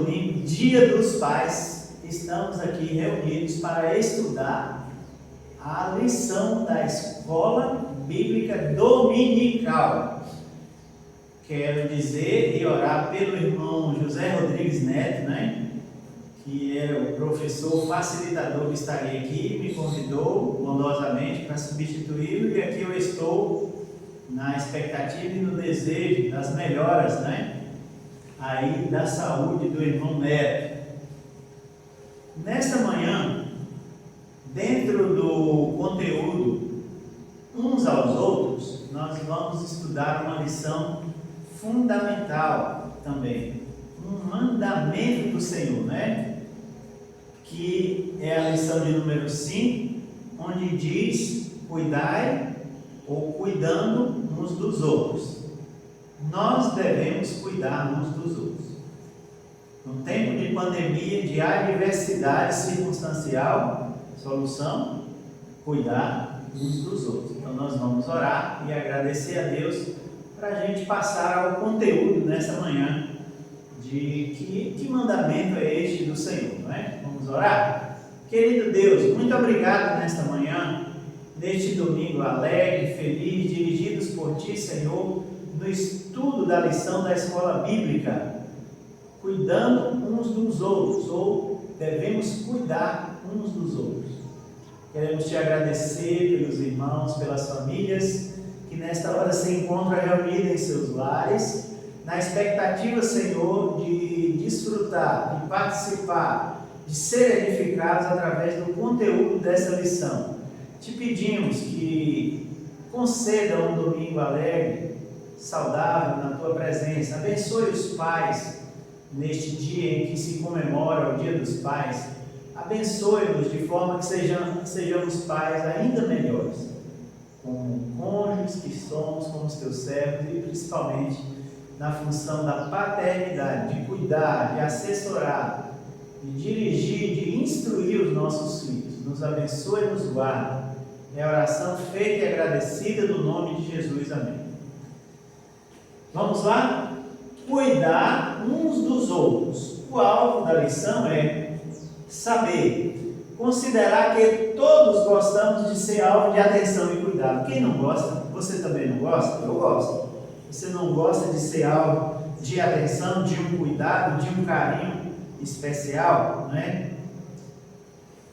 domingo, Dia dos Pais, estamos aqui reunidos para estudar a lição da Escola Bíblica Dominical. Quero dizer e orar pelo irmão José Rodrigues Neto, que é o professor facilitador que estaria aqui, me convidou bondosamente para substituí-lo, e aqui eu estou na expectativa e no desejo das melhoras, aí da saúde do irmão Neto. Nesta manhã, dentro do conteúdo uns aos outros, nós vamos estudar uma lição fundamental também, um mandamento do Senhor, que é a lição de número 5, onde diz: cuidai ou cuidando uns dos outros. Nós devemos cuidar uns dos outros. No tempo de pandemia, de adversidade circunstancial, solução: cuidar uns dos outros. Então nós vamos orar e agradecer a Deus para a gente passar ao conteúdo nessa manhã de que mandamento é este do Senhor, Vamos orar? Querido Deus, muito obrigado nesta manhã, neste domingo alegre, feliz, dirigidos por Ti, Senhor, no estudo da lição da Escola Bíblica, cuidando uns dos outros, ou devemos cuidar uns dos outros. Queremos Te agradecer pelos irmãos, pelas famílias que nesta hora se encontram reunidas em seus lares, na expectativa, Senhor, de desfrutar, de participar, de ser edificados através do conteúdo dessa lição. Te pedimos que conceda um domingo alegre, saudável na Tua presença. Abençoe os pais neste dia em que se comemora o Dia dos Pais. Abençoe-nos de forma que sejamos pais ainda melhores, como cônjuges que somos, como os Teus servos, e principalmente na função da paternidade, de cuidar, de assessorar, de dirigir, de instruir os nossos filhos. Nos abençoe e nos guarde. É a oração feita e agradecida no nome de Jesus. Amém. Vamos lá? Cuidar uns dos outros. O alvo da lição é saber, considerar que todos gostamos de ser alvo de atenção e cuidado. Quem não gosta? Você também não gosta? Eu gosto. Você não gosta de ser alvo de atenção, de um cuidado, de um carinho especial,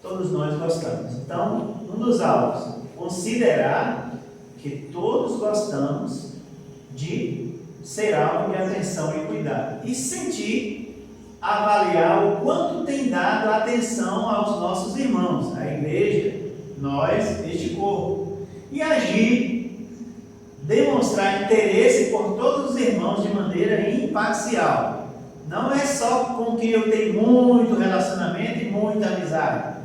Todos nós gostamos. Então, um dos alvos, considerar que todos gostamos de ser alvo de atenção e cuidado. E sentir, avaliar o quanto tem dado atenção aos nossos irmãos, a igreja, nós, este corpo. E agir, demonstrar interesse por todos os irmãos de maneira imparcial. Não é só com quem eu tenho muito relacionamento e muita amizade.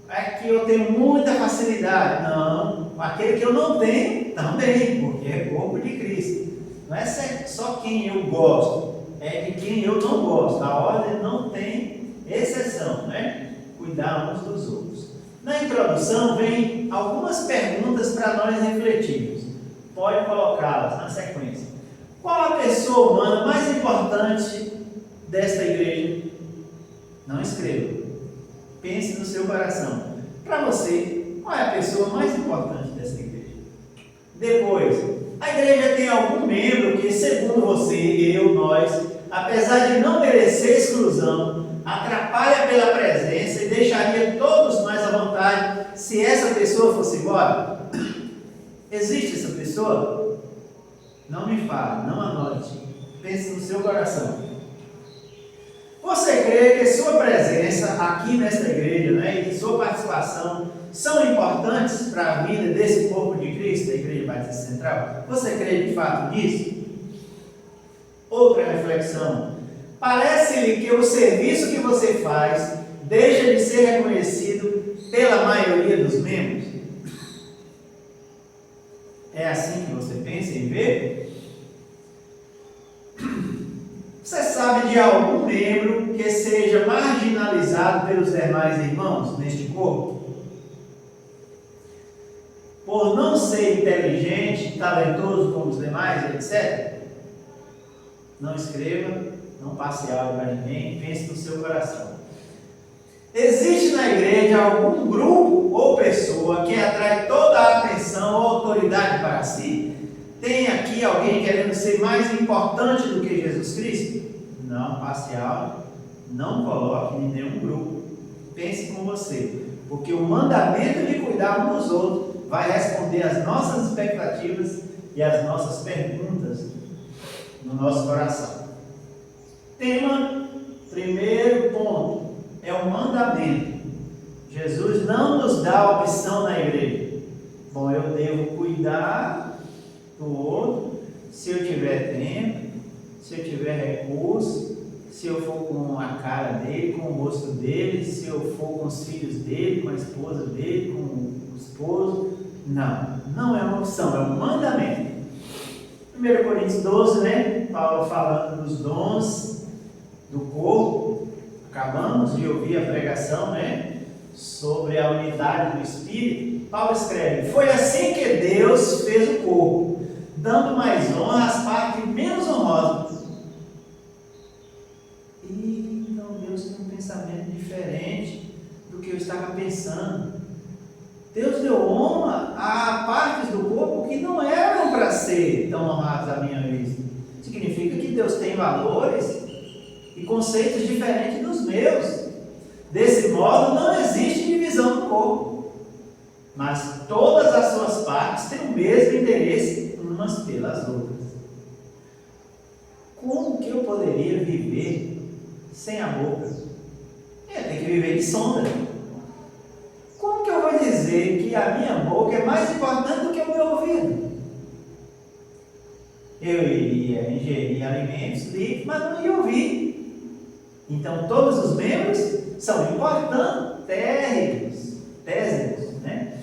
É que eu tenho muita facilidade. Não, aquele que eu não tenho, também, porque é corpo de Cristo. Não é só quem eu gosto, é de quem eu não gosto. A ordem não tem exceção, Cuidar uns dos outros. Na introdução vem algumas perguntas para nós refletirmos. Pode colocá-las na sequência. Qual a pessoa humana mais importante desta igreja? Não escreva. Pense no seu coração. Para você, qual é a pessoa mais importante dessa igreja? Depois, a igreja tem algum membro que, segundo você, eu, nós, apesar de não merecer exclusão, atrapalha pela presença e deixaria todos nós à vontade se essa pessoa fosse embora? Existe essa pessoa? Não me fale, não anote. Pense no seu coração. Você crê que sua presença aqui nesta igreja, e sua participação são importantes para a vida desse corpo de Cristo, da Igreja Batista Central? Você crê de fato nisso? Outra reflexão. Parece-lhe que o serviço que você faz deixa de ser reconhecido pela maioria dos membros? É assim que você pensa em ver? Você sabe de algum membro que seja marginalizado pelos demais irmãos neste corpo? Por não ser inteligente, talentoso como os demais, etc.? Não escreva, Não passe aula para ninguém, pense no seu coração. Existe na igreja algum grupo ou pessoa que atrai toda a atenção ou autoridade para si? Tem aqui alguém querendo ser mais importante do que Jesus Cristo? Não passe aula, não coloque em nenhum grupo. Pense com você, porque o mandamento de cuidar uns dos outros vai responder às nossas expectativas e às nossas perguntas no nosso coração. Tema, primeiro ponto, é o mandamento. Jesus não nos dá a opção na igreja. Bom, eu devo cuidar do outro se eu tiver tempo, se eu tiver recurso, se eu for com a cara dele, com o rosto dele, se eu for com os filhos dele, com a esposa dele, com o esposo. Não, não é uma opção, é um mandamento. 1 Coríntios 12, né? Paulo falando dos dons do corpo. Acabamos de ouvir a pregação, né? Sobre a unidade do Espírito. Paulo escreve: foi assim que Deus fez o corpo, dando mais honra às partes menos honrosas. E então Deus tem um pensamento diferente do que eu estava pensando. Deus deu honra a partes do corpo que não eram para ser tão honradas à minha vista. Significa que Deus tem valores e conceitos diferentes dos meus. Desse modo, não existe divisão do corpo, mas todas as suas partes têm o mesmo interesse umas pelas outras. Como que eu poderia viver sem a boca? Tem que viver de sonda. Como que eu vou dizer que a minha boca é mais importante do que o meu ouvido? Eu iria ingerir alimentos líquidos, mas não ia ouvir. Então, todos os membros são importantes, tésicos, né?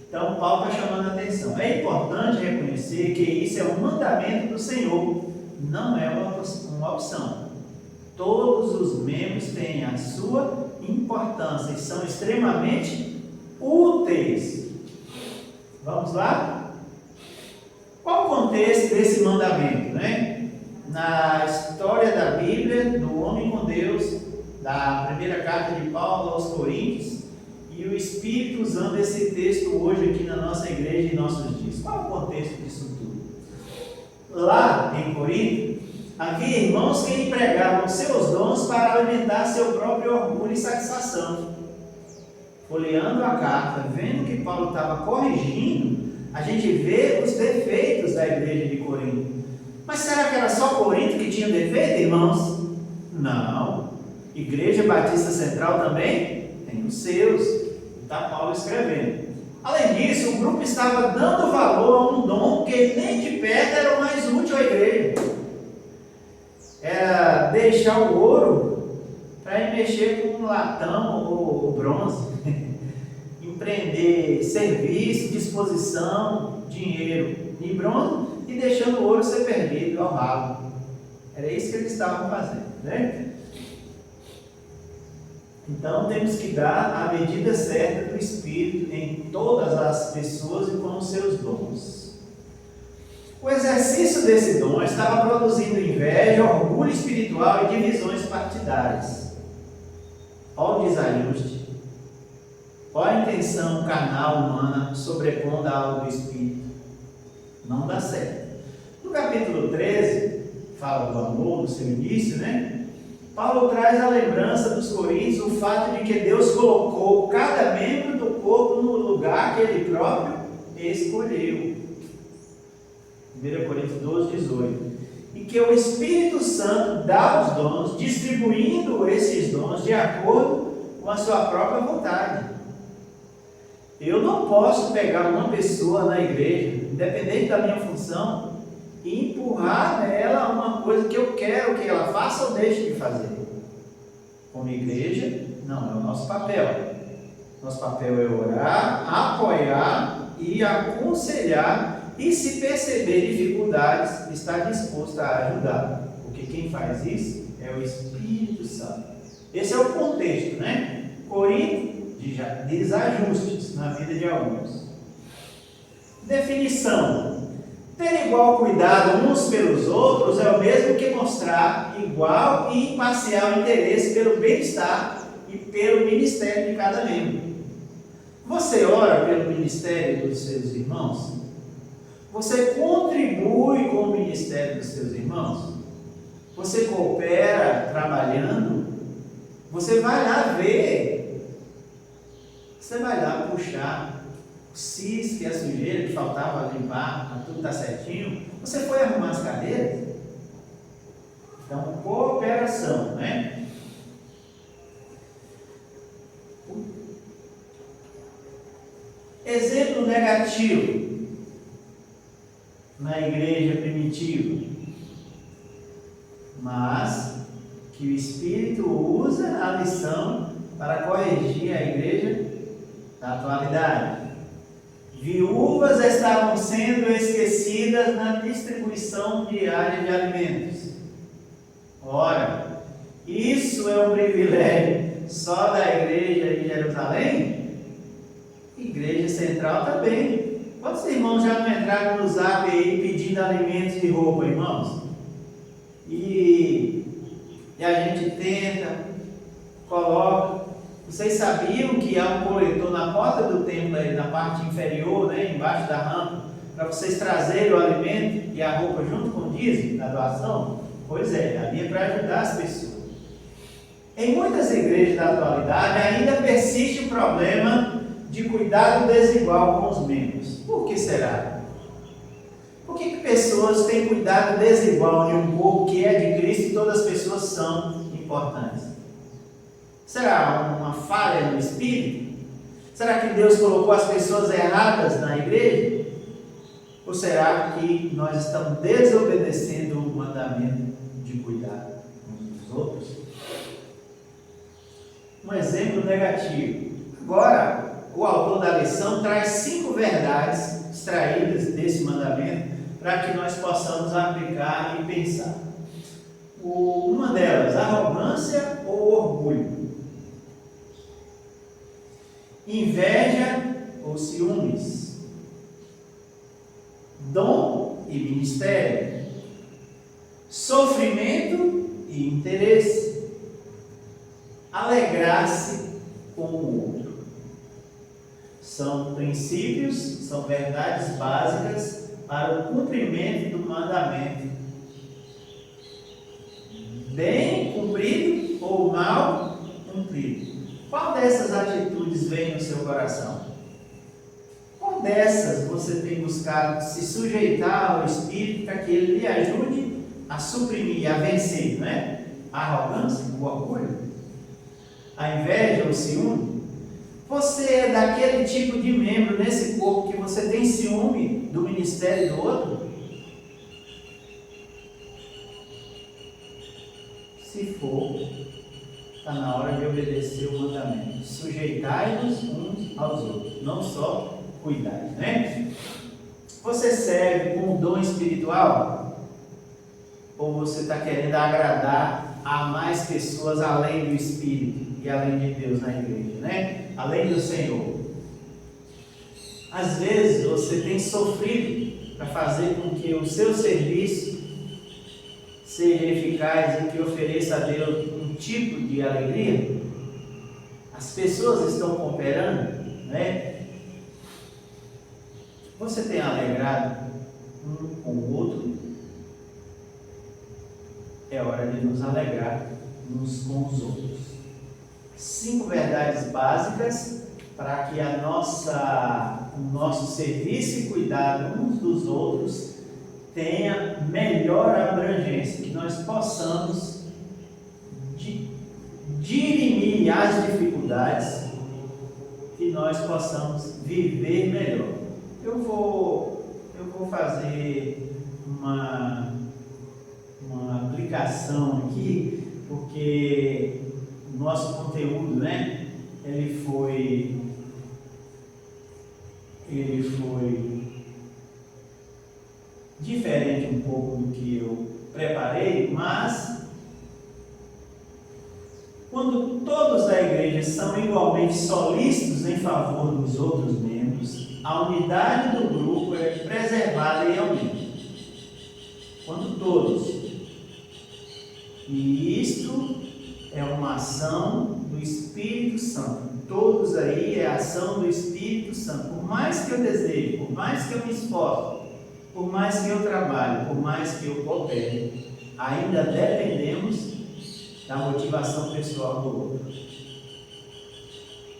Então, Paulo está chamando a atenção. É importante reconhecer que isso é um mandamento do Senhor, não é uma opção. Todos os membros têm a sua importância e são extremamente úteis. Vamos lá? Qual o contexto desse mandamento, né? Na história da Bíblia, do homem com Deus, da primeira carta de Paulo aos Coríntios, e o Espírito usando esse texto hoje aqui na nossa igreja em nossos dias. Qual o contexto disso tudo? Lá em Corinto, havia irmãos que empregavam seus dons para alimentar seu próprio orgulho e satisfação. Folheando a carta, vendo que Paulo estava corrigindo, a gente vê os defeitos da igreja de Corinto. Mas será que era só Corinto que tinha defeito, irmãos? Não. Igreja Batista Central também tem os seus. Está Paulo escrevendo. Além disso, o grupo estava dando valor a um dom que nem de perto era o mais útil à igreja. Era deixar o ouro para ir mexer com latão ou bronze. Empreender serviço, disposição, dinheiro e bronze e deixando o ouro ser perdido ao ralo. Era isso que eles estavam fazendo, né? Então temos que dar a medida certa do Espírito em todas as pessoas e com os seus dons. O exercício desse dom estava produzindo inveja, orgulho espiritual e divisões partidárias. Olha o desajuste. Olha a intenção carnal humana sobrepondo a algo do Espírito. Não dá certo. No capítulo 13, fala do amor, no seu início, né? Paulo traz a lembrança dos Coríntios o fato de que Deus colocou cada membro do corpo no lugar que Ele próprio escolheu. 1 Coríntios 12, 18. E que o Espírito Santo dá os dons, distribuindo esses dons de acordo com a sua própria vontade. Eu não posso pegar uma pessoa na igreja, independente da minha função, e empurrar nela uma coisa que eu quero que ela faça ou deixe de fazer. Como igreja, não é o nosso papel. Nosso papel é orar, apoiar e aconselhar, e se perceber dificuldades, estar disposto a ajudar. Porque quem faz isso é o Espírito Santo. Esse é o contexto, né? Corinto, de desajustes na vida de alguns. Definição. Ter igual cuidado uns pelos outros é o mesmo que mostrar igual e imparcial interesse pelo bem-estar e pelo ministério de cada membro. Você ora pelo ministério dos seus irmãos? Você contribui com o ministério dos seus irmãos? Você coopera trabalhando? Você vai lá ver? Você vai lá puxar o cis, que é a sujeira que faltava limpar, tudo está certinho? Você foi arrumar as cadeiras? Então, cooperação, né? Exemplo negativo na igreja primitiva, mas que o Espírito usa a lição para corrigir a igreja da atualidade. Viúvas estavam sendo esquecidas na distribuição diária de alimentos. Ora, isso é um privilégio só da igreja de Jerusalém? Igreja central também. Quantos irmãos já não entraram no Zap aí pedindo alimentos e roupa, irmãos? E a gente tenta, coloca. Vocês sabiam que há um coletor na porta do templo, aí, na parte inferior, né, embaixo da rampa, para vocês trazerem o alimento e a roupa junto com o dízimo da doação? Pois é, ali é para ajudar as pessoas. Em muitas igrejas da atualidade ainda persiste o problema de cuidado desigual com os membros. Por que será? Por que pessoas têm cuidado desigual em um corpo que é de Cristo e todas as pessoas são importantes? Será uma falha no Espírito? Será que Deus colocou as pessoas erradas na igreja? Ou será que nós estamos desobedecendo o mandamento de cuidar uns dos outros? Um exemplo negativo. Agora, o autor da lição traz 5 verdades extraídas desse mandamento para que nós possamos aplicar e pensar. Uma delas, arrogância ou orgulho? Inveja ou ciúmes? Dom e ministério? Sofrimento e interesse? Alegrar-se com o outro? São princípios, são verdades básicas para o cumprimento do mandamento. Bem cumprido ou mal cumprido? Qual dessas atitudes vem no seu coração? Qual dessas você tem buscado se sujeitar ao Espírito para que ele lhe ajude a suprimir, a vencer, não é? A arrogância, o orgulho, a inveja, o ciúme? Você é daquele tipo de membro nesse corpo que você tem ciúme do ministério do outro? Se for, está na hora de obedecer o mandamento. Sujeitai-vos uns aos outros, não só cuidai, né? Você serve com um dom espiritual? Ou você está querendo agradar a mais pessoas além do Espírito e além de Deus na igreja, né? Além do Senhor? Às vezes você tem sofrido para fazer com que o seu serviço seja eficaz e que ofereça a Deus um tipo de alegria. As pessoas estão cooperando, né? Você tem alegrado um com o outro? É hora de nos alegrar uns com os outros. 5 verdades básicas para que o nosso serviço e cuidado uns dos outros tenha melhor abrangência, que nós possamos dirimir as dificuldades, que nós possamos viver melhor. Eu vou fazer uma aplicação aqui, porque o nosso conteúdo, né, ele foi diferente um pouco do que eu preparei, mas quando todos da igreja são igualmente solícitos em favor dos outros membros, a unidade do grupo é preservada e aumenta. quando todos. E isto é uma ação do Espírito Santo. Todos aí é a ação do Espírito Santo. Por mais que eu deseje, por mais que eu me esforce, por mais que eu trabalhe, por mais que eu coopere, ainda dependemos da motivação pessoal do outro.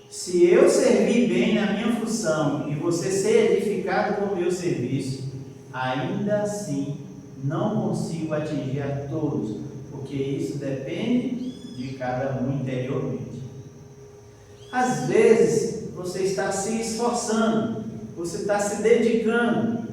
Se eu servir bem na minha função e você ser edificado com o meu serviço, ainda assim não consigo atingir a todos, porque isso depende de cada um interiormente. Às vezes você está se esforçando, você está se dedicando,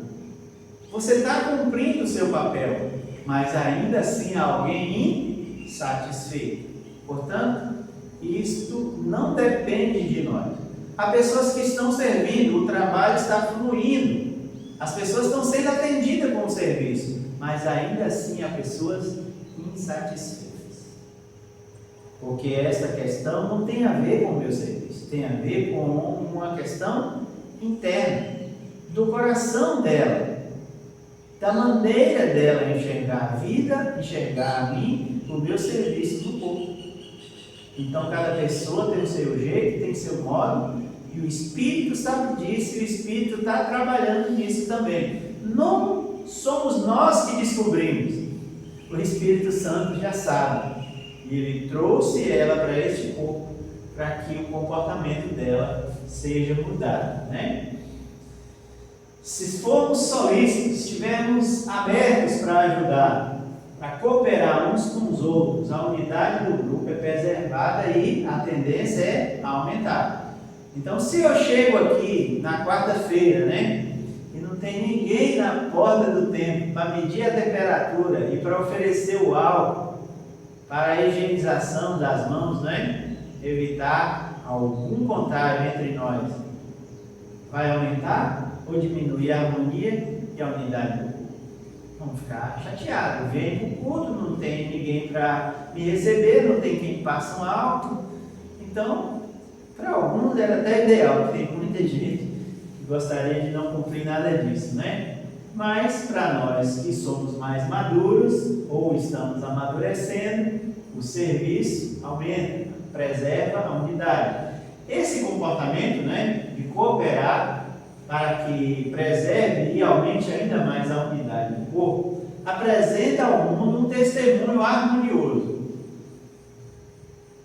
você está cumprindo o seu papel, mas ainda assim há alguém insatisfeito. Portanto, isto não depende de nós. Há pessoas que estão servindo, o trabalho está fluindo, as pessoas estão sendo atendidas com o serviço, mas ainda assim há pessoas insatisfeitas. Porque essa questão não tem a ver com o meu serviço, tem a ver com uma questão interna, do coração dela, da maneira dela enxergar a vida, enxergar a mim, o meu serviço no corpo. Então cada pessoa tem o seu jeito, tem o seu modo, e o Espírito sabe disso, e o Espírito está trabalhando nisso também. Não somos nós que descobrimos, o Espírito Santo já sabe, e ele trouxe ela para este corpo, para que o comportamento dela seja mudado, né? Se formos solícitos, estivermos abertos para ajudar, para cooperar uns com os outros, a unidade do grupo é preservada e a tendência é aumentar. Então, se eu chego aqui na quarta-feira, né, e não tem ninguém na porta do templo para medir a temperatura e para oferecer o álcool para a higienização das mãos, né, evitar algum contágio entre nós, vai aumentar ou diminuir a harmonia e a unidade do corpo? Vamos ficar chateados. Vem para o culto, não tem ninguém para me receber, não tem quem passe um álcool. Então, para alguns era até ideal, porque tem muita gente que gostaria de não cumprir nada disso, né? Mas para nós que somos mais maduros ou estamos amadurecendo, o serviço aumenta, preserva a unidade. Esse comportamento, né, de cooperar para que preserve e aumente ainda mais a unidade do corpo, apresenta ao mundo um testemunho harmonioso.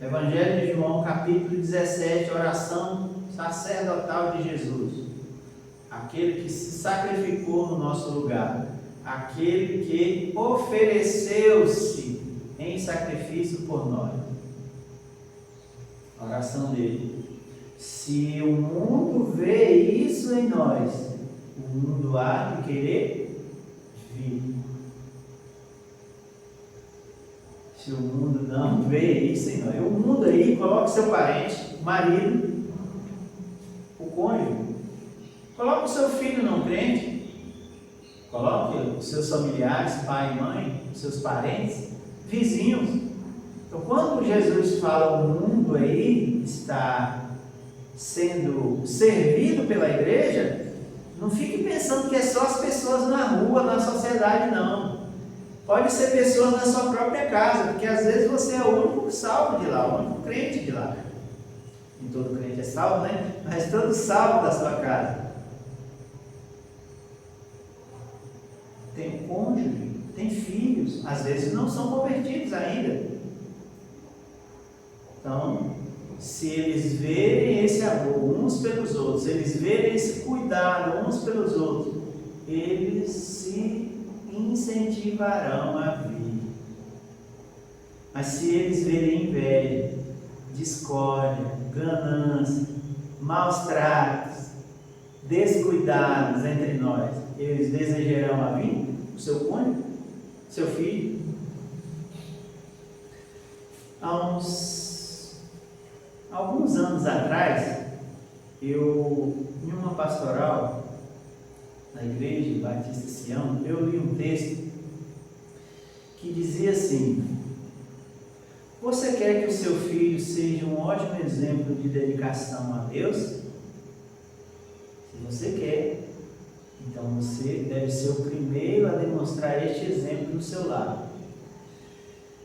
Evangelho de João, capítulo 17, oração sacerdotal de Jesus. Aquele que se sacrificou no nosso lugar, aquele que ofereceu-se em sacrifício por nós. A oração dele. Se o mundo vê isso em nós, o mundo há de querer vir. Se o mundo não vê isso em nós, o mundo aí, coloque seu parente, marido, o cônjuge, coloque o seu filho não crente, coloque os seus familiares, pai e mãe, os seus parentes, vizinhos. Então, quando Jesus fala o mundo aí está sendo servido pela igreja, não fique pensando que é só as pessoas na rua, na sociedade, não. Pode ser pessoas na sua própria casa, porque às vezes você é o único salvo de lá, o único crente de lá. Nem todo crente é salvo, né? Mas todo salvo da sua casa. Tem um cônjuge, tem filhos, às vezes não são convertidos ainda. Então, se eles verem esse amor uns pelos outros, eles verem esse cuidado uns pelos outros, eles se incentivarão a vir. Mas se eles verem inveja, discórdia, ganância, maus tratos, descuidados entre nós, eles desejarão a vir? O seu cônjuge? Seu filho? Alguns anos atrás, em uma pastoral na igreja Batista Sião, eu li um texto que dizia assim: você quer que o seu filho seja um ótimo exemplo de dedicação a Deus? Se você quer, Então você deve ser o primeiro a demonstrar este exemplo no seu lar.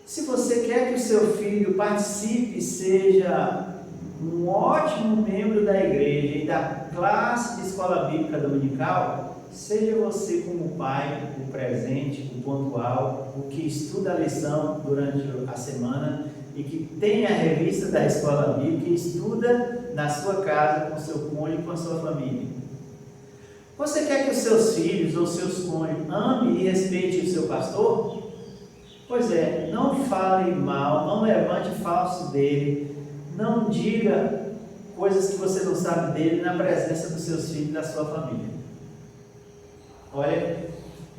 Se você quer que o seu filho participe e seja um ótimo membro da igreja e da classe de escola bíblica dominical, seja você como pai, o presente, o pontual, o que estuda a lição durante a semana e que tem a revista da escola bíblica e estuda na sua casa, com seu cônjuge, com a sua família. Você quer que os seus filhos ou seus cônjuges amem e respeitem o seu pastor? Pois é, não fale mal, não levante falso dele, não diga coisas que você não sabe dele na presença dos seus filhos e da sua família. Olha,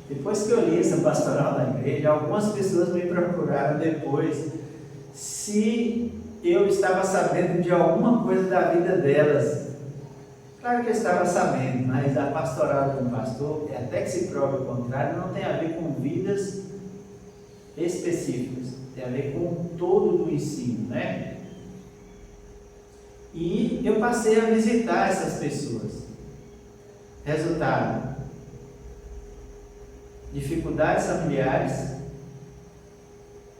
depois que eu li essa pastoral da igreja, algumas pessoas me procuraram depois se eu estava sabendo de alguma coisa da vida delas. Claro que eu estava sabendo, mas a pastoral de um pastor, até que se prove o contrário, não tem a ver com vidas específicas, tem a ver com o todo do ensino, né? E eu passei a visitar essas pessoas. Resultado: dificuldades familiares,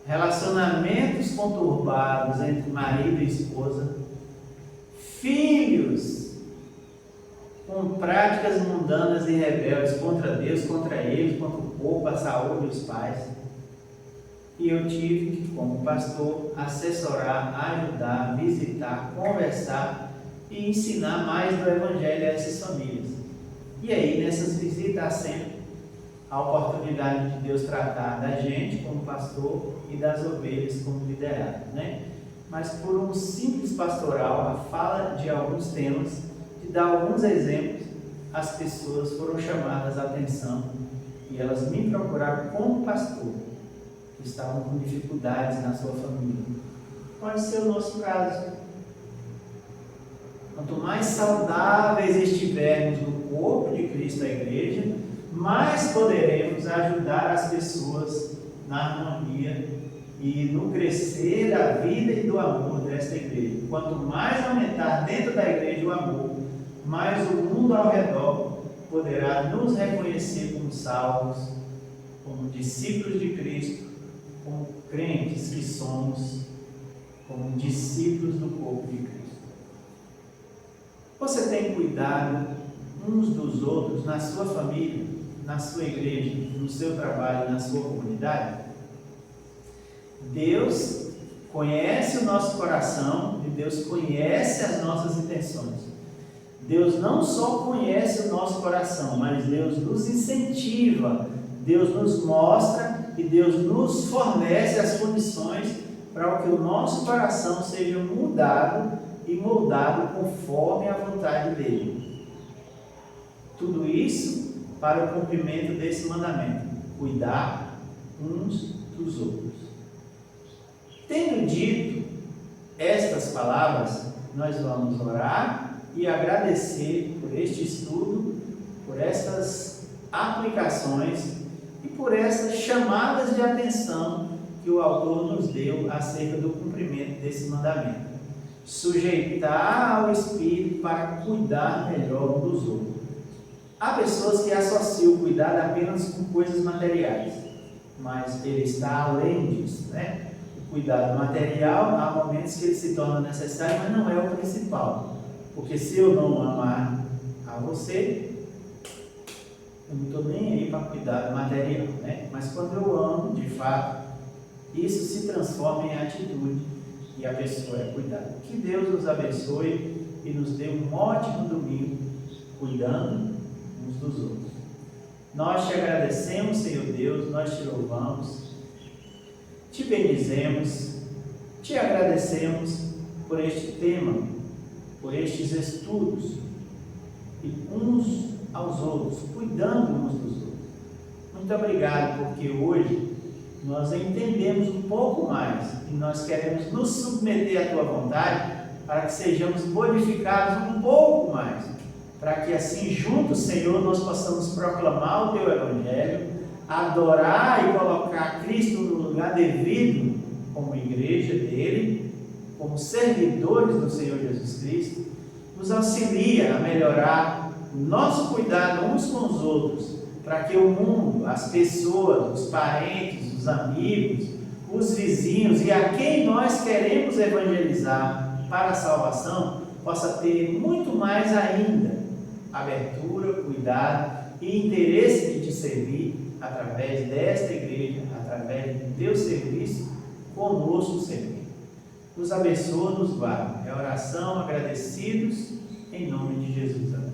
relacionamentos conturbados entre marido e esposa, filhos com práticas mundanas e rebeldes contra Deus, contra eles, contra o povo, a saúde e os pais. E eu tive que, como pastor, assessorar, ajudar, visitar, conversar e ensinar mais do Evangelho a essas famílias. E aí, nessas visitas, há sempre a oportunidade de Deus tratar da gente como pastor e das ovelhas como liderado, né? Mas por um simples pastoral, a fala de alguns temas, de dar alguns exemplos, as pessoas foram chamadas a atenção e elas me procuraram como pastor, que estavam com dificuldades na sua família. Pode ser o nosso caso. Quanto mais saudáveis estivermos no corpo de Cristo, a igreja, mais poderemos ajudar as pessoas na harmonia e no crescer da vida e do amor desta igreja. Quanto mais aumentar dentro da igreja o amor, mais o mundo ao redor poderá nos reconhecer como salvos, como discípulos de Cristo, como crentes que somos, como discípulos do corpo de Cristo. Você tem cuidado uns dos outros na sua família, na sua igreja, no seu trabalho, na sua comunidade? Deus conhece o nosso coração e Deus conhece as nossas intenções. Deus não só conhece o nosso coração, mas Deus nos incentiva, Deus nos mostra e Deus nos fornece as condições para que o nosso coração seja mudado e moldado conforme a vontade dele. Tudo isso para o cumprimento desse mandamento: cuidar uns dos outros. Tendo dito estas palavras, nós vamos orar e agradecer por este estudo, por estas aplicações e por essas chamadas de atenção que o autor nos deu acerca do cumprimento desse mandamento. Sujeitar ao Espírito para cuidar melhor um dos outros. Há pessoas que associam o cuidado apenas com coisas materiais, mas ele está além disso, né? O cuidado material, há momentos que ele se torna necessário, mas não é o principal. Porque se eu não amar a você, eu não estou nem aí para cuidar do material, né? Mas quando eu amo, de fato, isso se transforma em atitude e a pessoa é cuidada. Que Deus nos abençoe e nos dê um ótimo domingo, cuidando uns dos outros. Nós te agradecemos, Senhor Deus, nós te louvamos, te bendizemos, te agradecemos por este tema, por estes estudos, e uns aos outros, cuidando uns dos outros. Muito obrigado, porque hoje nós entendemos um pouco mais e nós queremos nos submeter à tua vontade para que sejamos modificados um pouco mais, para que assim juntos, Senhor, nós possamos proclamar o teu Evangelho, adorar e colocar Cristo no lugar devido como igreja dele, como servidores do Senhor Jesus Cristo. Nos auxilia a melhorar o nosso cuidado uns com os outros, para que o mundo, as pessoas, os parentes, os amigos, os vizinhos e a quem nós queremos evangelizar para a salvação, possa ter muito mais ainda abertura, cuidado e interesse de te servir através desta igreja, através do teu serviço, conosco servir. Nos abençoa, nos guarda. É oração, agradecidos, em nome de Jesus. Amém.